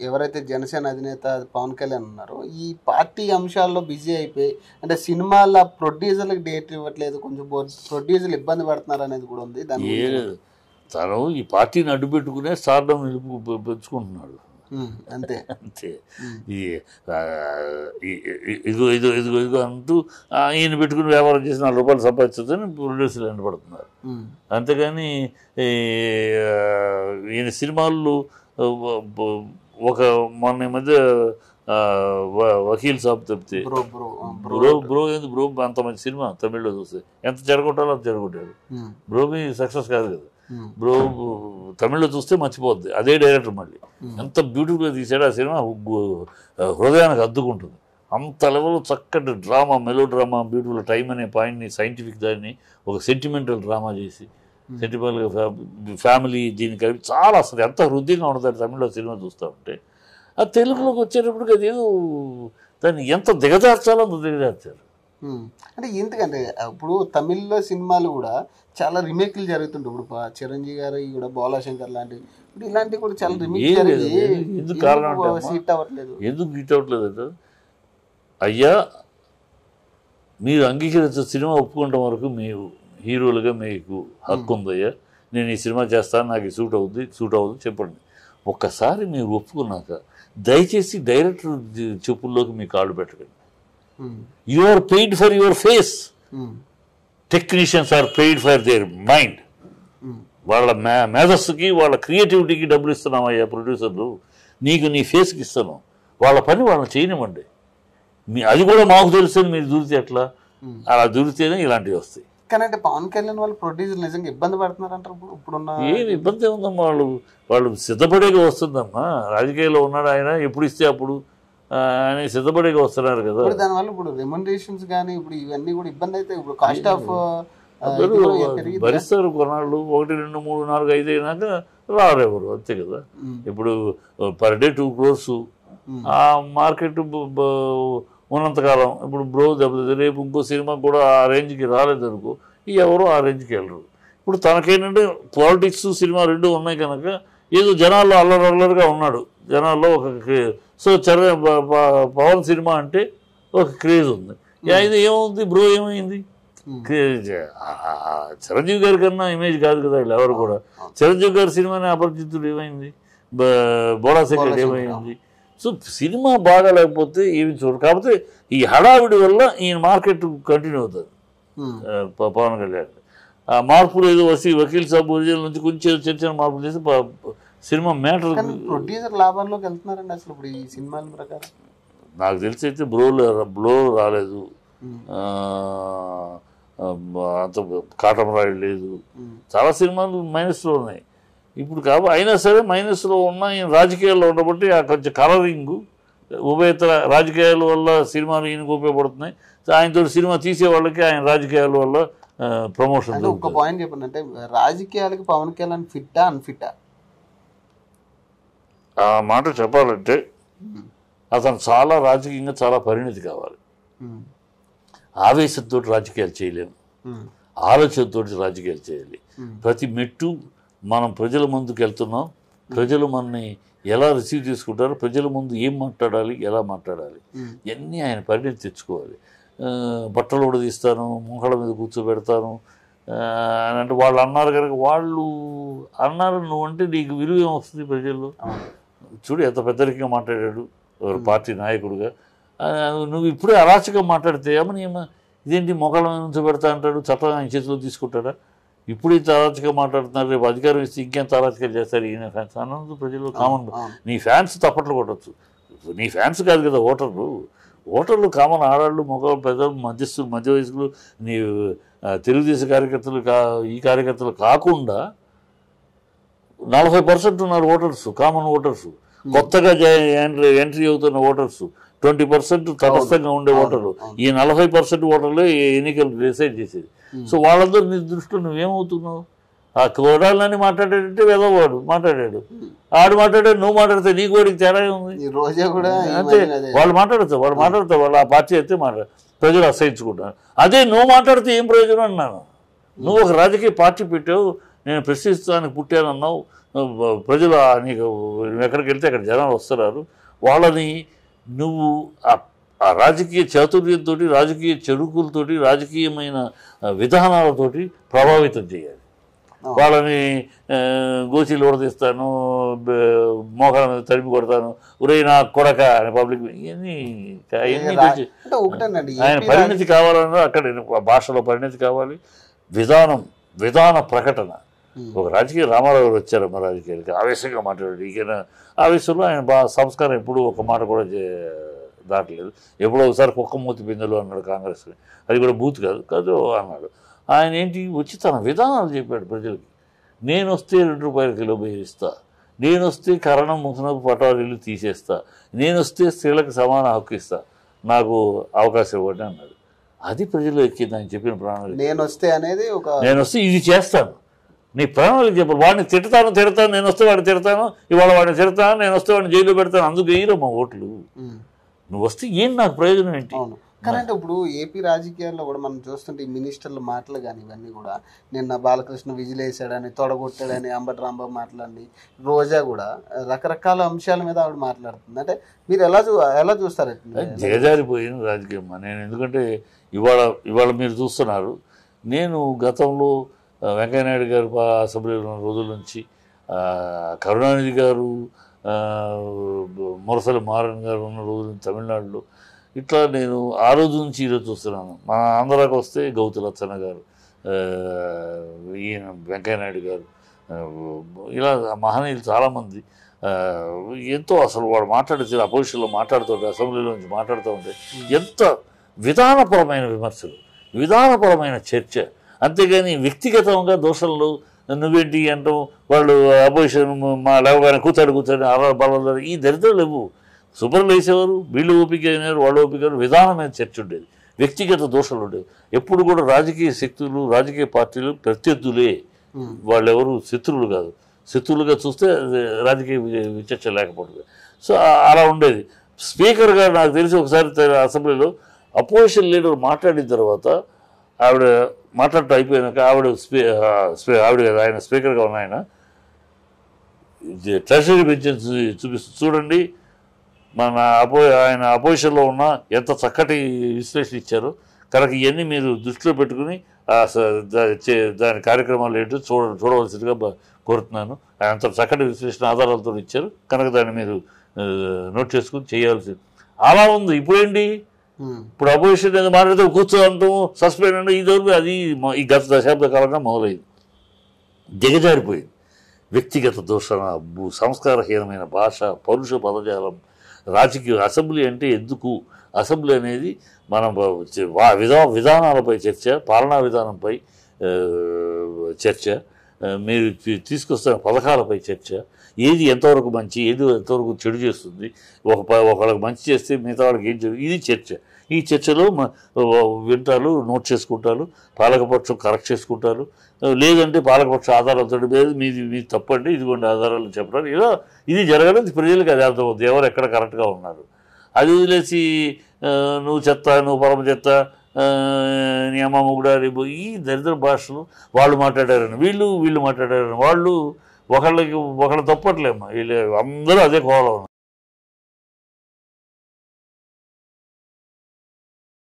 ఎవరైతే జనసేన అధినేత పవన్ కళ్యాణ్ ఉన్నారో ఈ పార్టీ అంశాల్లో బిజీ అయిపోయి అంటే సినిమాల ప్రొడ్యూసర్లకు డేట్ ఇవ్వట్లేదు, కొంచెం ప్రొడ్యూసర్లు ఇబ్బంది పడుతున్నారు అనేది కూడా ఉంది. దాని తను ఈ పార్టీని అడ్డుపెట్టుకునే స్టార్డమ్ పెంచుకుంటున్నాడు అంతే అంతే. ఇదిగో ఇదిగో ఇదిగో ఇదిగో అంటూ ఈయన పెట్టుకుని వ్యాపారం చేసి 4 రూపాయలు సంపాదించదని ప్రొడ్యూసర్లు వెంటబడుతున్నారు. అంతేగాని ఈయన సినిమాల్లో ఒక మొన్న మధ్య వకీల్ సాబ్ తప్పితే బ్రో ఏంది బ్రో అంత మంచి సినిమా తమిళ్లో చూస్తే ఎంత చెడగొట్టాలో అంత చెడగొట్టాడు. బ్రోమి సక్సెస్ కాదు కదా, బ్రో తమిళ్లో చూస్తే మర్చిపోద్ది. అదే డైరెక్టర్ మళ్ళీ ఎంత బ్యూటిఫుల్గా తీసాడు ఆ సినిమా, హృదయానికి అద్దుకుంటుంది. అంత లెవెల్లో చక్కటి drama, melodrama, beautiful time అనే పాయింట్ని సైంటిఫిక్ దాన్ని ఒక సెంటిమెంటల్ డ్రామా చేసి సెంటిమెంటల్గా ఫ్యామిలీ దీన్ని కలిపి చాలా అసలు ఎంత హృదయంగా ఉంటుంది తమిళ్లో సినిమా చూస్తూ ఉంటే. అది తెలుగులోకి వచ్చేటప్పటికి అది ఏదో దాన్ని ఎంత దిగజార్చాలో అంత దిగజార్చారు. అంటే ఎందుకంటే ఇప్పుడు తమిళ్లో సినిమాలు కూడా చాలా రిమేక్లు జరుగుతుంటాయి. ఇప్పుడు చిరంజీవి గారు కూడా బాలాశంకర్ లాంటివి ఇప్పుడు ఇలాంటివి కూడా చాలా రిమేక్ ఎందుకు కారణం సీట్ అవ్వట్లేదు, ఎందుకు హిట్ అవ్వట్లేదు అంటే అయ్యా మీరు అంగీకరించిన సినిమా ఒప్పుకోవడం వరకు మీ హీరోలుగా మీకు హక్కు ఉందయ్యా, నేను ఈ సినిమా చేస్తాను, నాకు ఈ సూట్ అవుతుంది చెప్పండి. ఒక్కసారి మీరు ఒప్పుకున్నాక దయచేసి డైరెక్టర్ చెప్పుల్లోకి మీ కాళ్ళు పెట్టకండి. You are paid for your face, technicians are paid for their mind. వాళ్ళ మేధస్సుకి వాళ్ళ క్రియేటివిటీకి డబ్బులు ఇస్తున్నామయ్యా ప్రొడ్యూసర్లు, నీకు నీ ఫేస్కి ఇస్తాను, వాళ్ళ పని వాళ్ళని చేయనివ్వండి. అది కూడా మాకు తెలుసు మీరు దూరితే ఎట్లా, అలా దూరితేనే ఇలాంటివి వస్తాయి. కానీ అంటే పవన్ కళ్యాణ్ వాళ్ళు ప్రొడ్యూసర్ నిజంగా ఇబ్బంది పడుతున్నారు అంటారు. ఇప్పుడున్న ఏం ఇబ్బంది ఉందమ్మా, వాళ్ళు సిద్ధపడేగా వస్తుందమ్మా. రాజకీయాల్లో ఉన్నాడు ఆయన, ఎప్పుడు ఇస్తే అప్పుడు అని సిద్ధపడేగా వస్తున్నారు కదా. దానివల్ల ఇప్పుడు రెమ్యునరేషన్స్ కానీ ఇప్పుడు ఇవన్నీ కూడా ఇబ్బంది అయితే ఇప్పుడు కాస్ట్ ఆఫ్ భరిస్తారు కొన్నాళ్ళు, 1, 2, 3, 4, 5 అయినాక రారెవరు అంతే కదా. ఇప్పుడు పర్ డే 2 crores ఆ మార్కెట్ ఉన్నంతకాలం. ఇప్పుడు బ్రో దెబ్బతింది, రేపు ఇంకో సినిమా కూడా ఆ రేంజ్కి రాలేదనుకో ఎవరు ఆ రేంజ్కి వెళ్ళరు. ఇప్పుడు తనకేంటంటే పాలిటిక్స్ సినిమా 2 ఉన్నాయి కనుక ఏదో జనాల్లో అల్లరల్లరిగా ఉన్నాడు, జనాల్లో ఒక సో పవన్ సినిమా అంటే ఒక క్రేజ్ ఉంది. ఇది ఏమవుతుంది బ్రో, ఏమైంది చిరంజీవి గారి కన్నా ఇమేజ్ కాదు కదా వీళ్ళు ఎవరు కూడా. చిరంజీవి గారి సినిమాని అపరిచితుడు ఏమైంది, బోళాశంకర్ ఏమైంది. సో సినిమా బాగా లేకపోతే ఏమి చూడరు. కాకపోతే ఈ హడావిడి వల్ల ఈయన మార్కెట్ కంటిన్యూ అవుతుంది. పవన్ కళ్యాణ్ ఆ మార్పులు ఏదో వకీల్ సాబ్ ఒరిజినల్ నుంచి కొంచెం చిన్న మార్పులు చేసి సినిమా మ్యాటర్. ప్రొడ్యూసర్ లాభాల్లోకి వెళ్తున్నారండి అసలు ఇప్పుడు ఈ సినిమాల ప్రకారం. నాకు తెలిసి అయితే బ్లో రాలేదు, అంత కాటమరాయుడు లేదు, చాలా సినిమాలు మైనస్లో ఉన్నాయి ఇప్పుడు. కాబట్టి అయినా సరే మైనస్లో ఉన్న ఈయన రాజకీయాల్లో ఉండబట్టి ఆ కొంచెం కలరింగు ఉభయతర రాజకీయాల వల్ల సినిమాలు ఈయనకు ఉపయోగపడుతున్నాయి. ఆయనతో సినిమా తీసే వాళ్ళకి ఆయన రాజకీయాల వల్ల ప్రమోషన్. ఒక పాయింట్ చెప్పండి, అంటే రాజకీయాలకి పవన్ కళ్యాణ్ ఫిట్టా అన్ఫిట్టా? ఆ మాట చెప్పాలంటే అతను చాలా రాజకీయంగా చాలా పరిణితి కావాలి. ఆవేశంతో రాజకీయాలు చేయలేము, ఆలోచనతో రాజకీయాలు చేయాలి. ప్రతి మెట్టు మనం ప్రజల ముందుకు వెళ్తున్నాం, ప్రజలు మనని ఎలా రిసీవ్ చేసుకుంటారు, ప్రజల ముందు ఏం మాట్లాడాలి, ఎలా మాట్లాడాలి, ఇవన్నీ ఆయన పరిణితి తెచ్చుకోవాలి. బట్టలు కూడా తీస్తాను, మొహల మీద కూర్చోబెడతాను అని అంటే వాళ్ళు అన్నారు కనుక వాళ్ళు అన్నారు నువ్వు అంటే నీకు విలువ ఏమొస్తుంది ప్రజల్లో. చూడు ఎంత పెద్దరికంగా మాట్లాడాడు పార్టీ నాయకుడుగా. నువ్వు ఇప్పుడే అరాచకం మాట్లాడితే ఏమని ఇదేంటి మొక్కల నుంచి పెడతా అంటాడు, చట్టం ఆయన చేతిలో తీసుకుంటాడా? ఇప్పుడు ఇంత అరాచకం మాట్లాడుతున్నారు, రేపు అధికారం ఇస్తే ఇంకెంత అరాచకం చేస్తారు ఈయన ఫ్యాన్స్ అన్నది ప్రజలు కామన్. నీ ఫ్యాన్స్ తప్పట్లు కొట్టచ్చు, నీ ఫ్యాన్స్ కాదు కదా ఓటర్లు కామన్ ఆడాళ్ళు, మగవాళ్ళు, పెద్దలు, మధ్యస్థులు, మధ్య వయస్కులు, నీ తెలుగుదేశం కార్యకర్తలు ఈ కార్యకర్తలు కాకుండా 40% ఉన్నారు ఓటర్స్, కామన్ ఓటర్స్. కొత్తగా ఎంట్రీ అవుతున్న ఓటర్స్ 20% తటస్థంగా ఉండే ఓటర్లు. ఈ 40% ఓటర్లే ఎన్నికలు డిసైడ్ చేసేది. సో వాళ్ళందరూ నీ దృష్టిలో నువ్వేమవుతున్నావు? ఆ కోడాలని మాట్లాడాడంటే వెదవాడు మాట్లాడాడు, ఆడు మాట్లాడాడు, నువ్వు మాట్లాడితే నీకు వాడికి తేడా ఉంది. అంతే, వాళ్ళు మాట్లాడతారు వాళ్ళు ఆ పార్టీ అయితే ప్రజలు అసహించుకుంటారు. అదే నువ్వు మాట్లాడితే ఏం ప్రయోజనం అన్నాను. నువ్వు ఒక రాజకీయ పార్టీ పెట్టావు, నేను ప్రశ్నిస్తానికి పుట్టానన్నావు, ప్రజలు నీకు ఎక్కడికి వెళ్తే అక్కడ జనాలు వస్తున్నారు, వాళ్ళని నువ్వు ఆ రాజకీయ చాతుర్యంతో, రాజకీయ చెడుకులతోటి, రాజకీయమైన విధానాలతోటి ప్రభావితం చేయాలి. వాళ్ళని గోచీలు ఉడదీస్తాను, మోకాల మీద తడిపి కొడతాను, ఉరే నా కొడక అని పబ్లిక్ ఇవన్నీ ఆయన పరిణతి కావాలన్నా అక్కడ భాషలో పరిణతి కావాలి, విధాన ప్రకటన. ఒక రాజకీయ రామారావు వచ్చారు మా రాజకీయాలకి, ఆవేశంగా మాట్లాడాడు. ఈయన ఆవేశంలో ఆయన సంస్కారం ఎప్పుడు ఒక మాట కూడా దాటలేదు. ఎప్పుడో ఒకసారి కుక్క మూతి పిందెలు అన్నాడు కాంగ్రెస్, అది కూడా బూత్ కాదు అన్నాడు. ఆయన ఏంటి వచ్చి తన విధానాలు చెప్పాడు ప్రజలకి. నేను వస్తే ₹2 కిలో బెయిలిస్తా, నేను వస్తే కరణం ముసనపు పటారీలు తీసేస్తా, నేను వస్తే స్త్రీలకు సమాన హక్కు ఇస్తా, నాకు అవకాశం ఇవ్వండి అన్నాడు. అది ప్రజలు ఎక్కింది ఆయన చెప్పిన ప్రణాళిక. నేను వస్తే ఇది చేస్తాను, నీ ప్రణాళిక చెప్పాలి. వాడిని తిడతాను, నేను వస్తే వాడిని తిడతాను, ఇవాళ వాడిని తిడతాను, నేను వస్తే వాడిని జైల్లో పెడతాను, అందుకు వేయరమ్మా ఓట్లు. నువ్వు వస్తే ఏం నాకు ప్రయోజనం ఏంటి? కరెంట్. ఇప్పుడు ఏపీ రాజకీయాల్లో కూడా మనం చూస్తుంటే ఈ మినిస్టర్ల మాటలు కానీ ఇవన్నీ కూడా, నిన్న బాలకృష్ణ విజిల్ వేసాడని, తొడగొట్టాడని అంబటి రాంబాబు మాట్లాడి, రోజా కూడా రకరకాల అంశాల మీద ఆవిడ మాట్లాడుతుంది. అంటే మీరు ఎలా చూస్తారు? దిగజారిపోయిన రాజకీయం నేను. ఎందుకంటే ఇవాళ మీరు చూస్తున్నారు, నేను గతంలో వెంకయ్యనాయుడు గారు అసెంబ్లీలో ఉన్న రోజుల నుంచి, కరుణానిధి గారు, మురసలి మారన్ గారు ఉన్న రోజులు తమిళనాడులో, ఇట్లా నేను ఆ రోజు నుంచి ఈరోజు చూస్తున్నాను. మన ఆంధ్రాకి వస్తే గౌతు లచ్చన్న గారు, ఈయన వెంకయ్యనాయుడు గారు, ఇలా మహనీయులు చాలామంది ఎంతో అసలు వాడు మాట్లాడితే అపోజిషన్లో మాట్లాడుతుంటే, అసెంబ్లీలో నుంచి మాట్లాడుతూ ఉంటే ఎంత విధానపరమైన విమర్శలు, విధానపరమైన చర్చ, అంతేగాని వ్యక్తిగతంగా దోషంలో నువ్వేంటి అంటాం, వాళ్ళు అపోజిషన్ మా లేవగానే కూర్చొని బల ఈ దరిద్రం లేవు. శుభ్రం వేసేవారు, వీళ్ళు ఓపిక అయినారు, వాళ్ళు ఓపిక, విధానమైన చర్చ ఉండేది, వ్యక్తిగత దోషాలు ఉండేవి. ఎప్పుడు కూడా రాజకీయ శక్తులు, రాజకీయ పార్టీలు ప్రత్యర్థులే, వాళ్ళు ఎవరు శత్రువులు కాదు. శత్రువులుగా చూస్తే రాజకీయ విచర్చ లేకపోవడం. సో అలా ఉండేది. స్పీకర్ గారు నాకు తెలిసి ఒకసారి అసెంబ్లీలో అపోజిషన్ లీడర్ మాట్లాడిన తర్వాత ఆవిడ మాట్లాడటం అయిపోయినాక ఆవిడ ఆయన స్పీకర్గా ఉన్న ఆయన ట్రెషరీ బెంచ్ చూపిస్తూ, చూడండి ఆయన అపోజిషన్లో ఉన్న ఎంత చక్కటి విశ్లేషణ ఇచ్చారు, కనుక ఇవన్నీ మీరు దృష్టిలో పెట్టుకుని దాని కార్యక్రమాలు ఏంటో చూడవలసిందిగా కోరుతున్నాను. అంత చక్కటి విశ్లేషణ ఆధారాలతో ఇచ్చారు, కనుక దాన్ని మీరు నోట్ చేసుకుని చేయాల్సింది. అలా ఉంది. ఇప్పుడేంటి, ఇప్పుడు అపోజిషన్ మాట్లాడితే కూర్చో అంటాం, సస్పెండ్ అంటే ఇది అది ఈ గత దశాబ్ద కాలంగా మొదలైంది, దిగజారిపోయింది. వ్యక్తిగత దూషణ, సంస్కారహీనమైన భాష, పరుష పదజాలం, రాజకీయ. అసెంబ్లీ అంటే ఎందుకు? అసెంబ్లీ అనేది మనం విధానాలపై చర్చ, పాలనా విధానంపై చర్చ, మీరు తీసుకొస్తున్న పథకాలపై చర్చ, ఏది ఎంతవరకు మంచి, ఏది ఎంతవరకు చెడు చేస్తుంది, ఒకళ్ళకి మంచి చేస్తే మిగతా వాళ్ళకి ఏం జరుగుతుంది, ఇది చర్చ. ఈ చర్చలో వింటారు, నోట్ చేసుకుంటారు, పాలకపక్షం కరెక్ట్ చేసుకుంటారు, లేదంటే పాలకపక్ష ఆధారాలతో మీది తప్పండి, ఇదిగోండి ఆధారాలు చెప్పడం. ఇలా ఇది జరగడం ప్రజలకు అది అర్థమవుతుంది, ఎవరు ఎక్కడ కరెక్ట్గా ఉన్నారు. అది వదిలేసి నువ్వు చెత్త, నువ్వు పరమ చెత్త, నీ అమ్మ కూడా రేపు ఈ దరిద్ర భాషలు, వాళ్ళు మాట్లాడారని వీళ్ళు మాట్లాడారని వాళ్ళు, ఒకళ్ళు తప్పట్లేమ్మా, వీళ్ళు అందరూ అదే కోవలో ఉన్నారు.